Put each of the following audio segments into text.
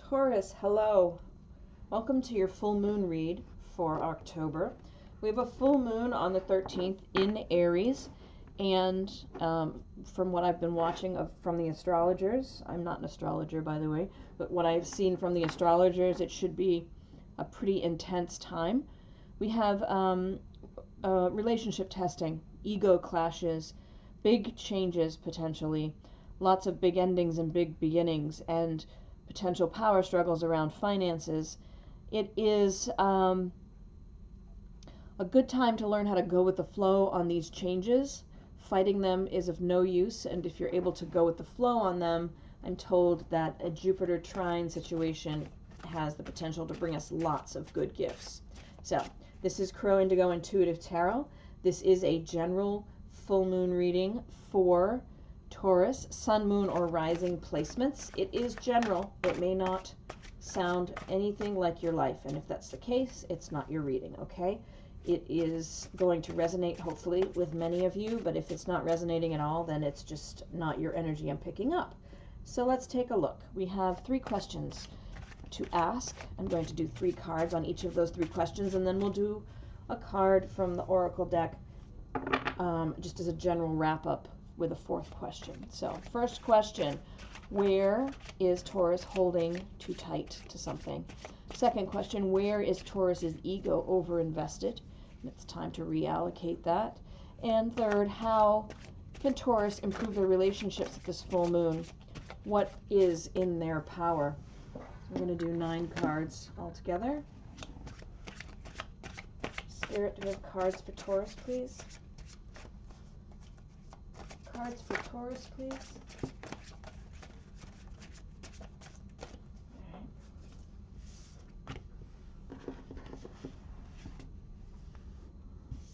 Taurus, hello. Welcome to your full moon read for October. We have a full moon on the 13th in Aries, and from what I've been watching from the astrologers, I'm not an astrologer by the way, but what I've seen from the astrologers, it should be a pretty intense time. We have relationship testing, ego clashes, big changes potentially, lots of big endings and big beginnings, and potential power struggles around finances. It is a good time to learn how to go with the flow on these changes. Fighting them is of no use, and if you're able to go with the flow on them, I'm told that a Jupiter trine situation has the potential to bring us lots of good gifts. So this is Crow Indigo Intuitive Tarot. This is a general full moon reading for Taurus, sun, moon, or rising placements. It is general. It may not sound anything like your life, and if that's the case, it's not your reading, okay? It is going to resonate, hopefully, with many of you, but if it's not resonating at all, then it's just not your energy I'm picking up. So let's take a look. We have 3 questions to ask. I'm going to do 3 cards on each of those 3 questions, and then we'll do a card from the Oracle deck just as a general wrap-up with a 4th question. So first question, where is Taurus holding too tight to something? Second question, where is Taurus's ego overinvested? And it's time to reallocate that. And third, how can Taurus improve their relationships at this full moon? What is in their power? So we're going to do 9 cards altogether. Spirit, do we have cards for Taurus, please? Cards for Taurus, please.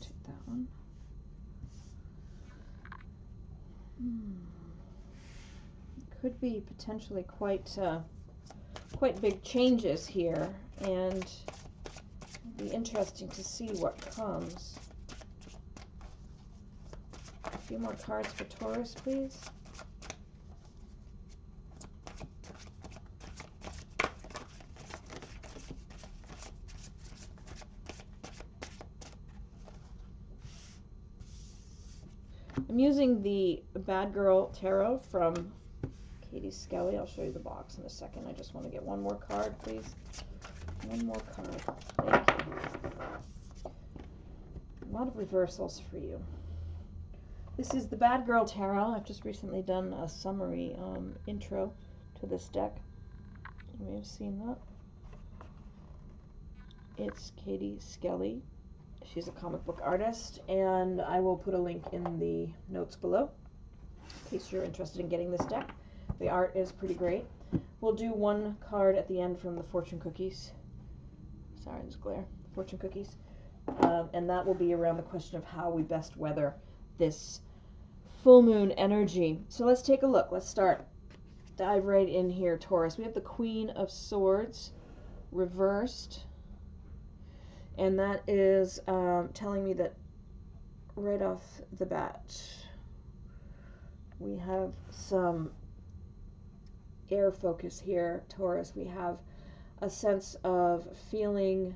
Take that one. Could be potentially quite big changes here, and it'll be interesting to see what comes. A few more cards for Taurus, please. I'm using the Bad Girl Tarot from Katie Skelly. I'll show you the box in a second. I just want to get one more card, please. One more card. Thank you. A lot of reversals for you. This is the Bad Girl Tarot. I've just recently done a summary intro to this deck. You may have seen that. It's Katie Skelly. She's a comic book artist, and I will put a link in the notes below in case you're interested in getting this deck. The art is pretty great. We'll do 1 card at the end from the fortune cookies. Sorry, there's glare. Fortune cookies. And that will be around the question of how we best weather this full moon energy. So let's take a look. Let's start. Dive right in here, Taurus. We have the Queen of Swords reversed. And that is telling me that right off the bat, we have some air focus here, Taurus. We have a sense of feeling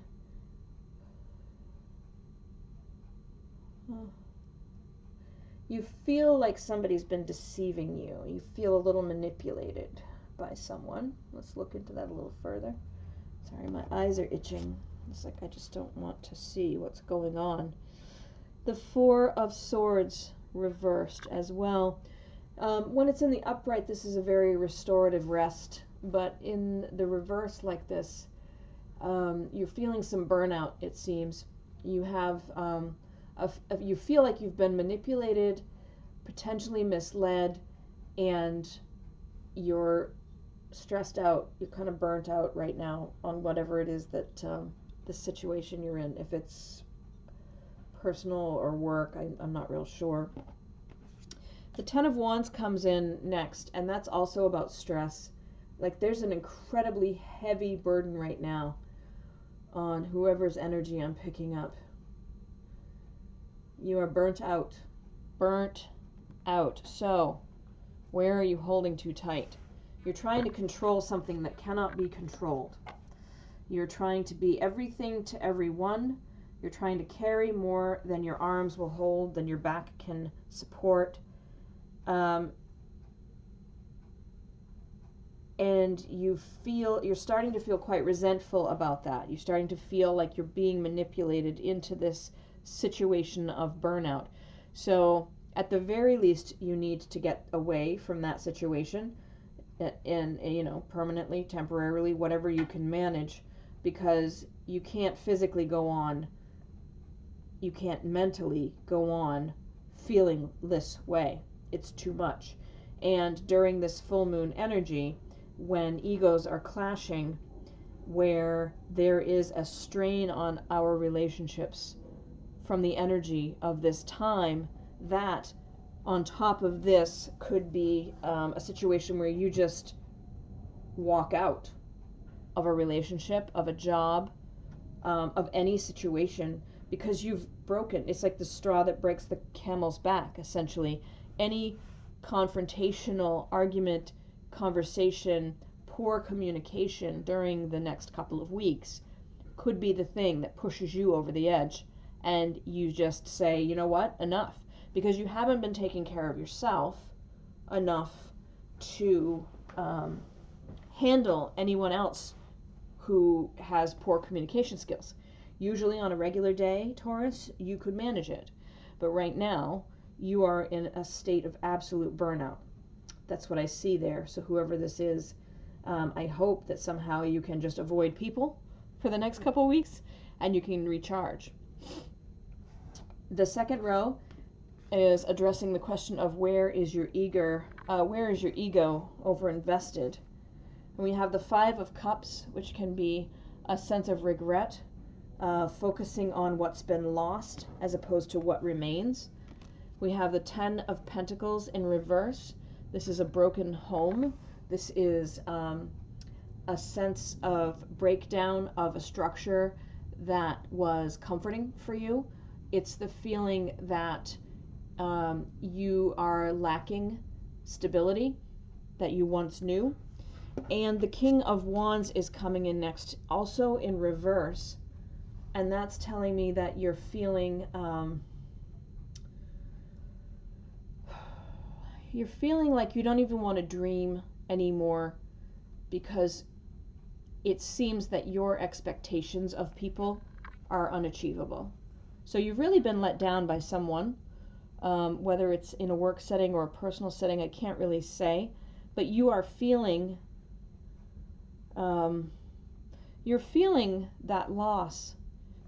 you feel like somebody's been deceiving you. You feel a little manipulated by someone. Let's look into that a little further. Sorry, my eyes are itching. It's like I just don't want to see what's going on. The 4 of Swords reversed as well. When it's in the upright, this is a very restorative rest, but in the reverse like this, you're feeling some burnout, it seems. You have you feel like you've been manipulated, potentially misled, and you're stressed out. You're kind of burnt out right now on whatever it is that the situation you're in. If it's personal or work, I'm not real sure. The 10 of Wands comes in next, and that's also about stress. Like there's an incredibly heavy burden right now on whoever's energy I'm picking up. You are burnt out. Burnt out. So, where are you holding too tight? You're trying to control something that cannot be controlled. You're trying to be everything to everyone. You're trying to carry more than your arms will hold, than your back can support. And you're starting to feel quite resentful about that. You're starting to feel like you're being manipulated into this situation of burnout. So at the very least, you need to get away from that situation, and permanently, temporarily, whatever you can manage, because you can't physically go on, you can't mentally go on feeling this way. It's too much. And during this full moon energy, when egos are clashing, where there is a strain on our relationships from the energy of this time, that on top of this could be a situation where you just walk out of a relationship, of a job, of any situation, because you've broken. It's like the straw that breaks the camel's back, essentially. Any confrontational argument, conversation, poor communication during the next couple of weeks could be the thing that pushes you over the edge, and you just say, you know what, enough, because you haven't been taking care of yourself enough to handle anyone else who has poor communication skills. Usually on a regular day, Taurus, you could manage it, but right now you are in a state of absolute burnout. That's what I see there. So whoever this is, I hope that somehow you can just avoid people for the next couple of weeks and you can recharge. The second row is addressing the question of where is your ego overinvested. And we have the Five of Cups, which can be a sense of regret, focusing on what's been lost as opposed to what remains. We have the Ten of Pentacles in reverse. This is a broken home. This is a sense of breakdown of a structure that was comforting for you. It's the feeling that you are lacking stability that you once knew. And the King of Wands is coming in next, also in reverse. And that's telling me that you're feeling like you don't even want to dream anymore, because it seems that your expectations of people are unachievable. So you've really been let down by someone, whether it's in a work setting or a personal setting, I can't really say, but you are feeling, you're feeling that loss.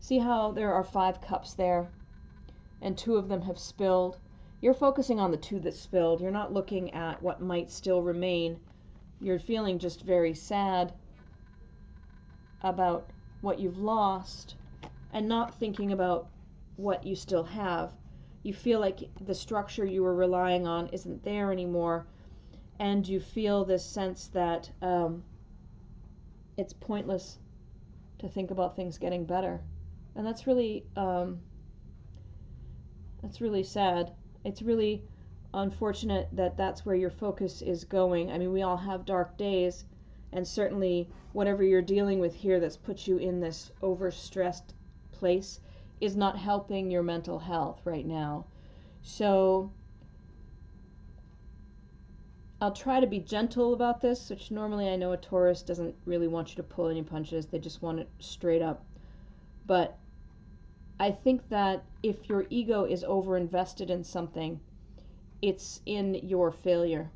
See how there are 5 cups there and 2 of them have spilled? You're focusing on the 2 that spilled. You're not looking at what might still remain. You're feeling just very sad about what you've lost and not thinking about what you still have. You feel like the structure you were relying on isn't there anymore, and you feel this sense that it's pointless to think about things getting better. And that's really sad. It's really unfortunate that that's where your focus is going. I mean, we all have dark days, and certainly whatever you're dealing with here that's put you in this overstressed place is not helping your mental health right now. So I'll try to be gentle about this, which normally I know a Taurus doesn't really want you to pull any punches. They just want it straight up. But I think that if your ego is overinvested in something, it's in your failure.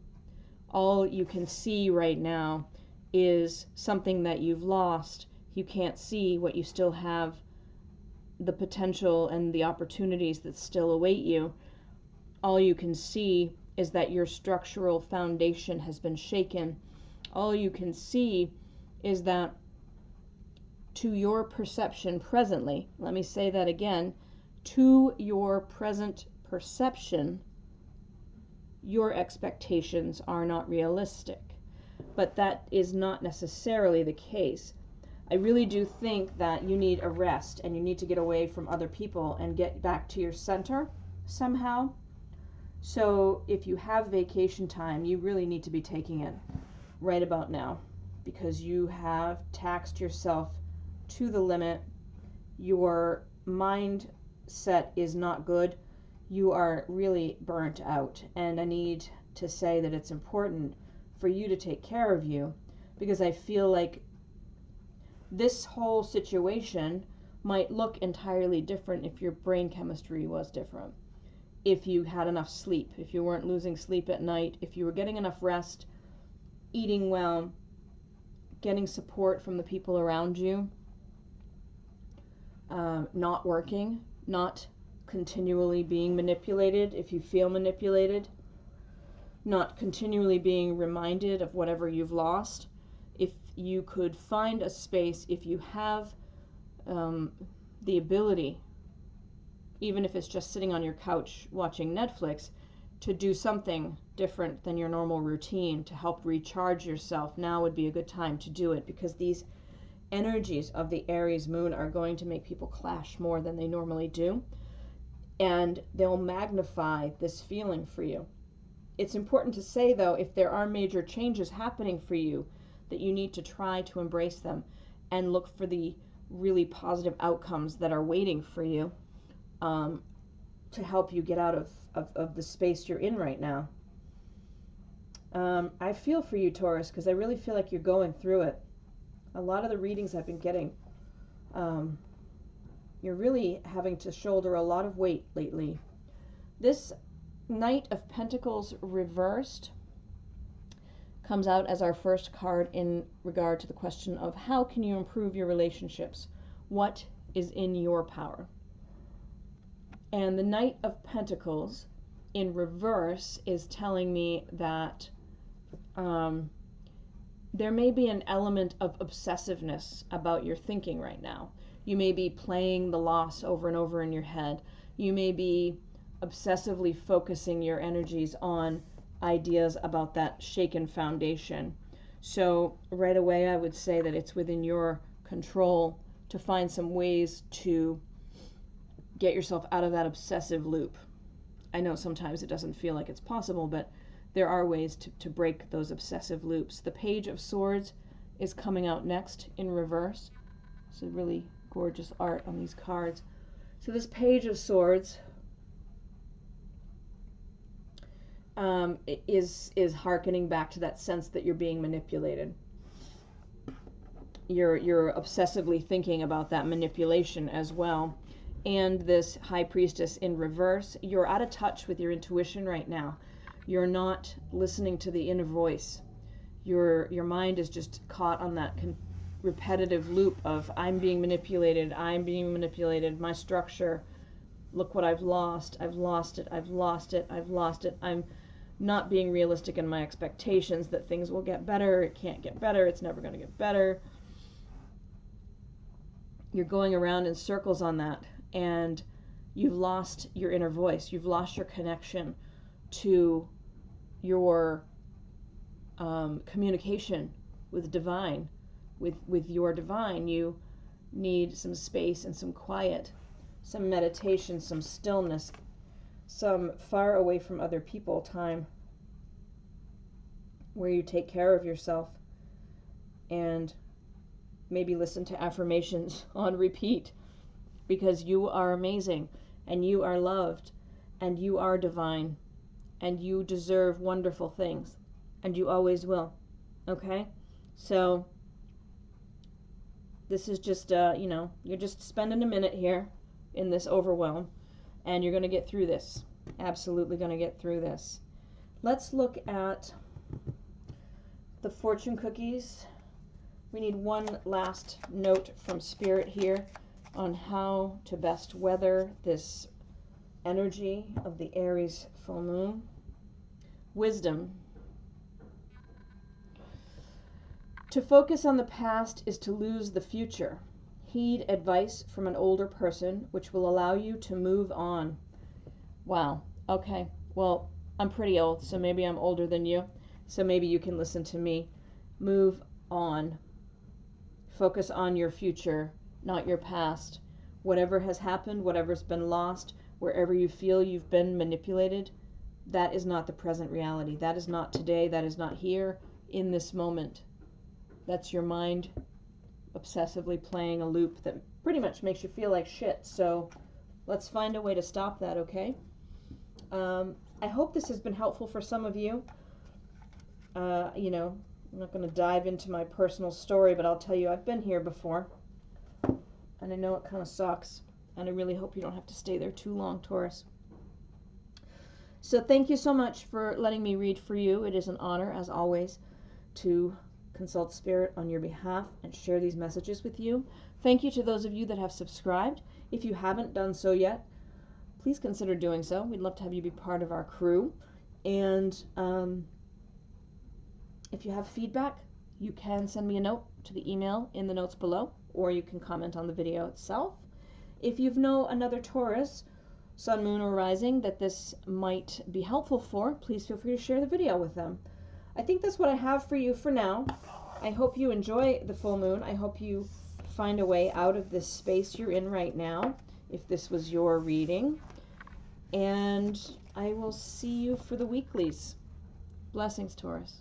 All you can see right now is something that you've lost. You can't see what you still have, the potential and the opportunities that still await you. All you can see is that your structural foundation has been shaken. All you can see is that to your perception presently, let me say that again, to your present perception, your expectations are not realistic. But that is not necessarily the case. I really do think that you need a rest and you need to get away from other people and get back to your center somehow. So if you have vacation time, you really need to be taking it right about now, because you have taxed yourself to the limit. Your mindset is not good. You are really burnt out, and I need to say that it's important for you to take care of you, because I feel like this whole situation might look entirely different if your brain chemistry was different. If you had enough sleep, if you weren't losing sleep at night, if you were getting enough rest, eating well, getting support from the people around you, not working, not continually being manipulated if you feel manipulated, not continually being reminded of whatever you've lost. If you could find a space, if you have the ability, even if it's just sitting on your couch watching Netflix, to do something different than your normal routine to help recharge yourself, now would be a good time to do it, because these energies of the Aries moon are going to make people clash more than they normally do, and they'll magnify this feeling for you. It's important to say, though, if there are major changes happening for you, that you need to try to embrace them and look for the really positive outcomes that are waiting for you, to help you get out of the space you're in right now. I feel for you, Taurus, because I really feel like you're going through it. A lot of the readings I've been getting, you're really having to shoulder a lot of weight lately. This Knight of Pentacles reversed comes out as our first card in regard to the question of how can you improve your relationships? What is in your power? And the Knight of Pentacles in reverse is telling me that there may be an element of obsessiveness about your thinking right now. You may be playing the loss over and over in your head. You may be obsessively focusing your energies on ideas about that shaken foundation. So right away I would say that it's within your control to find some ways to get yourself out of that obsessive loop. I know sometimes it doesn't feel like it's possible, but there are ways to break those obsessive loops. The Page of Swords is coming out next in reverse. It's a really gorgeous art on these cards. So this Page of Swords is hearkening back to that sense that you're being manipulated. You're obsessively thinking about that manipulation as well. And this High Priestess in reverse, you're out of touch with your intuition right now. You're not listening to the inner voice. Your mind is just caught on that repetitive loop of I'm being manipulated, my structure, look what I've lost it, I'm not being realistic in my expectations that things will get better, it can't get better, it's never going to get better. You're going around in circles on that, and you've lost your inner voice. You've lost your connection to your communication with divine, with your divine. You need some space and some quiet, some meditation, some stillness, some far away from other people time where you take care of yourself and maybe listen to affirmations on repeat, because you are amazing and you are loved and you are divine and you deserve wonderful things and you always will. Okay? So this is just, you're just spending a minute here in this overwhelm, and you're going to get through this. Absolutely going to get through this. Let's look at the fortune cookies. We need one last note from Spirit here on how to best weather this energy of the Aries full moon. Wisdom. To focus on the past is to lose the future. Heed advice from an older person, which will allow you to move on. Wow. Okay. Well, I'm pretty old, so maybe I'm older than you. So maybe you can listen to me. Move on. Focus on your future, not your past. Whatever has happened, whatever's been lost, wherever you feel you've been manipulated, that is not the present reality. That is not today. That is not here. in this moment. That's your mind obsessively playing a loop that pretty much makes you feel like shit. So let's find a way to stop that, okay? I hope this has been helpful for some of you. You know, I'm not going to dive into my personal story, but I'll tell you I've been here before. And I know it kind of sucks. And I really hope you don't have to stay there too long, Taurus. So thank you so much for letting me read for you. It is an honor, as always, to consult Spirit on your behalf and share these messages with you. Thank you to those of you that have subscribed. If you haven't done so yet, please consider doing so. We'd love to have you be part of our crew. And if you have feedback, you can send me a note to the email in the notes below, or you can comment on the video itself. If you know another Taurus, Sun, Moon, or Rising that this might be helpful for, please feel free to share the video with them. I think that's what I have for you for now. I hope you enjoy the full moon. I hope you find a way out of this space you're in right now, if this was your reading. And I will see you for the weeklies. Blessings, Taurus.